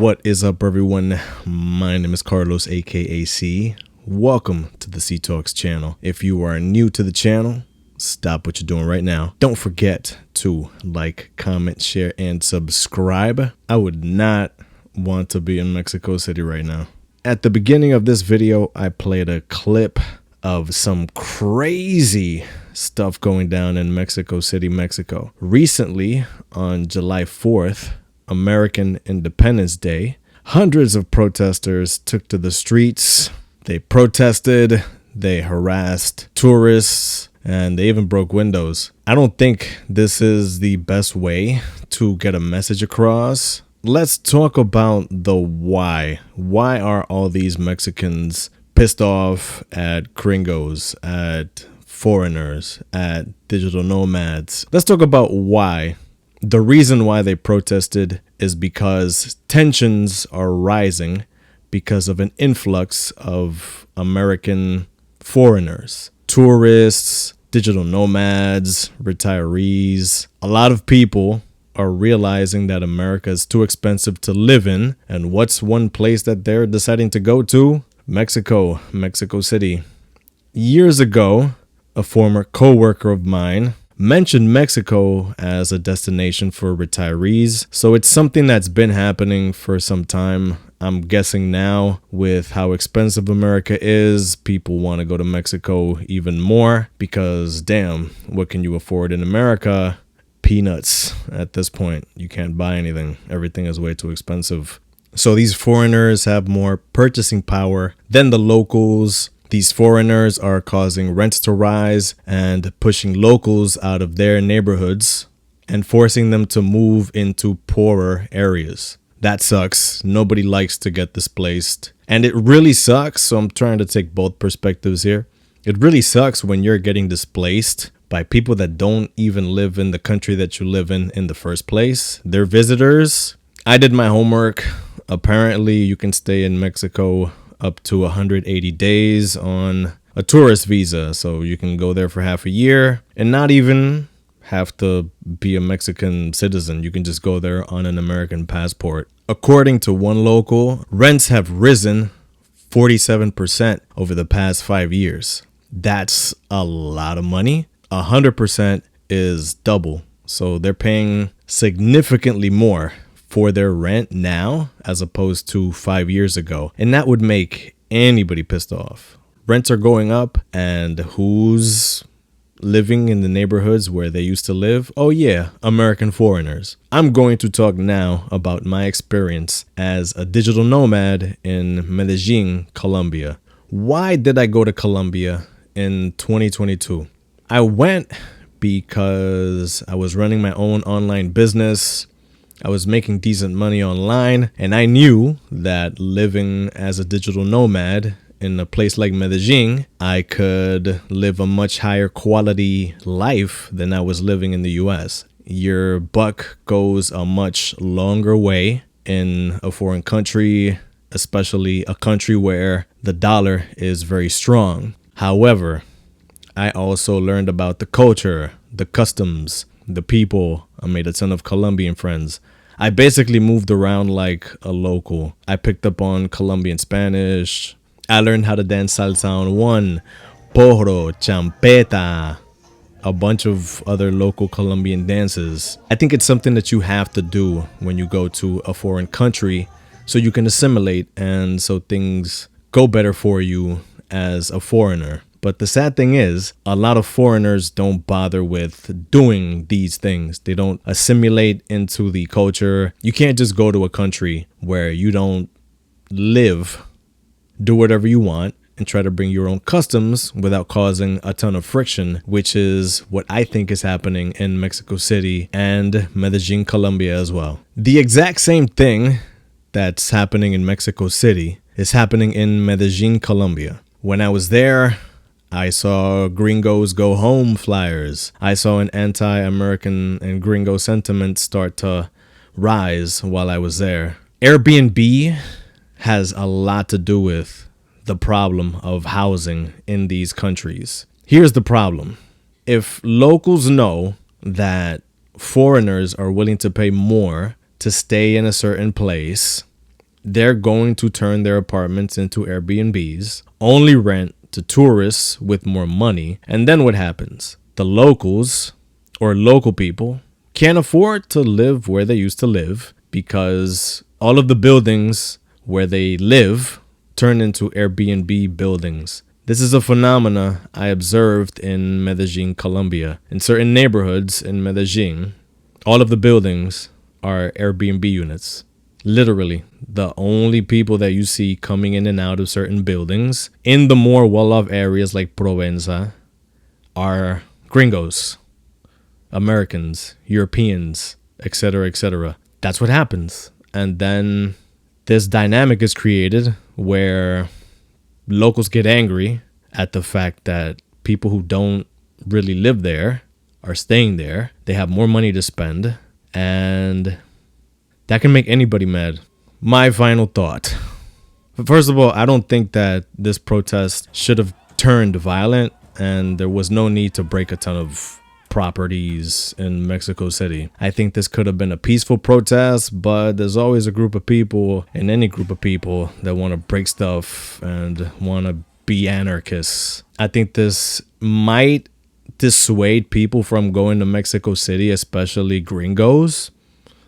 What is up, everyone? My name is Carlos, aka C. Welcome to the C Talks channel. If you are new to the channel, stop what you're doing right now. Don't forget to like, comment, share, and subscribe. I would not want to be in Mexico City right now. At the beginning of this video, I played a clip of some crazy stuff going down in Mexico City, Mexico. Recently, on July 4th, American Independence Day, hundreds of protesters took to the streets. They protested, they harassed tourists, and they even broke windows. I don't think this is the best way to get a message across. Let's talk about the why. Why are all these Mexicans pissed off at gringos, at foreigners, at digital nomads? Let's talk about why. The reason why they protested is because tensions are rising because of an influx of American foreigners, tourists, digital nomads, retirees. A lot of people are realizing that America is too expensive to live in. And what's one place that they're deciding to go to? Mexico City. Years ago, a former co-worker of mine mentioned Mexico as a destination for retirees. So it's something that's been happening for some time. I'm guessing now with how expensive America is, people want to go to Mexico even more because damn, what can you afford in America? Peanuts at this point. You can't buy anything. Everything is way too expensive. So these foreigners have more purchasing power than the locals. These foreigners are causing rents to rise and pushing locals out of their neighborhoods and forcing them to move into poorer areas. That sucks. Nobody likes to get displaced. And it really sucks. So I'm trying to take both perspectives here. It really sucks when you're getting displaced by people that don't even live in the country that you live in the first place. They're visitors. I did my homework. Apparently, you can stay in Mexico up to 180 days on a tourist visa. So you can go there for half a year and not even have to be a Mexican citizen. You can just go there on an American passport. According to one local, rents have risen 47% over the past 5 years. That's a lot of money. 100% is double. So they're paying significantly more for their rent now as opposed to 5 years ago. And that would make anybody pissed off. Rents are going up, and who's living in the neighborhoods where they used to live? Oh yeah, American foreigners. I'm going to talk now about my experience as a digital nomad in Medellin, Colombia. Why did I go to Colombia in 2022? I went because I was running my own online business. I was making decent money online, and I knew that living as a digital nomad in a place like Medellin, I could live a much higher quality life than I was living in the US. Your buck goes a much longer way in a foreign country, especially a country where the dollar is very strong. However, I also learned about the culture, the customs, the people. I made a ton of Colombian friends. I basically moved around like a local. I picked up on Colombian Spanish. I learned how to dance salsa on one, porro, champeta, a bunch of other local Colombian dances. I think it's something that you have to do when you go to a foreign country so you can assimilate and so things go better for you as a foreigner. But the sad thing is, a lot of foreigners don't bother with doing these things. They don't assimilate into the culture. You can't just go to a country where you don't live, do whatever you want, and try to bring your own customs without causing a ton of friction, which is what I think is happening in Mexico City and Medellin, Colombia as well. The exact same thing that's happening in Mexico City is happening in Medellin, Colombia. When I was there, I saw Gringos go home flyers. I saw an anti-American and gringo sentiment start to rise while I was there. Airbnb has a lot to do with the problem of housing in these countries. Here's the problem. If locals know that foreigners are willing to pay more to stay in a certain place, they're going to turn their apartments into Airbnbs, only rent to tourists with more money. And then what happens? The locals or local people can't afford to live where they used to live because all of the buildings where they live turn into Airbnb buildings. This is a phenomena I observed in Medellin, Colombia. In certain neighborhoods in Medellin, all of the buildings are Airbnb units. Literally, the only people that you see coming in and out of certain buildings in the more well-off areas like Provenza are gringos, Americans, Europeans, etc., etc. That's what happens. And then this dynamic is created where locals get angry at the fact that people who don't really live there are staying there. They have more money to spend, and that can make anybody mad. My final thought. First of all, I don't think that this protest should have turned violent, and there was no need to break a ton of properties in Mexico City. I think this could have been a peaceful protest, but there's always a group of people, in any group of people, that want to break stuff and want to be anarchists. I think this might dissuade people from going to Mexico City, especially gringos,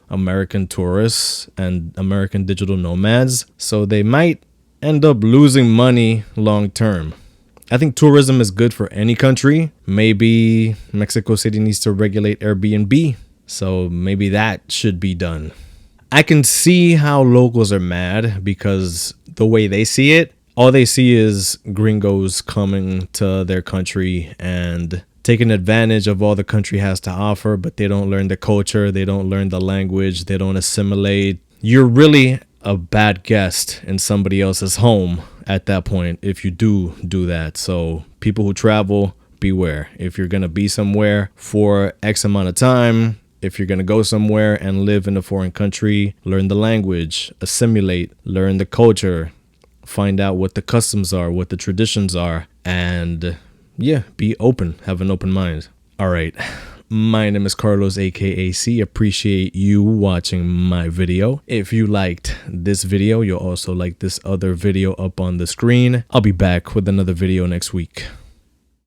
American tourists, and American digital nomads. So they might end up losing money long term. I think tourism is good for any country. Maybe Mexico City needs to regulate Airbnb, so maybe that should be done. I can see how locals are mad because the way they see it, all they see is gringos coming to their country and taking advantage of all the country has to offer, but they don't learn the culture, they don't learn the language, they don't assimilate. You're really a bad guest in somebody else's home at that point if you do that. So people who travel, beware. If you're going to be somewhere for X amount of time, if you're going to go somewhere and live in a foreign country, learn the language, assimilate, learn the culture, find out what the customs are, what the traditions are, and be open, have an open mind. All right. My name is Carlos, aka C. Appreciate you watching my video. If you liked this video, you'll also like this other video up on the screen. I'll be back with another video next week.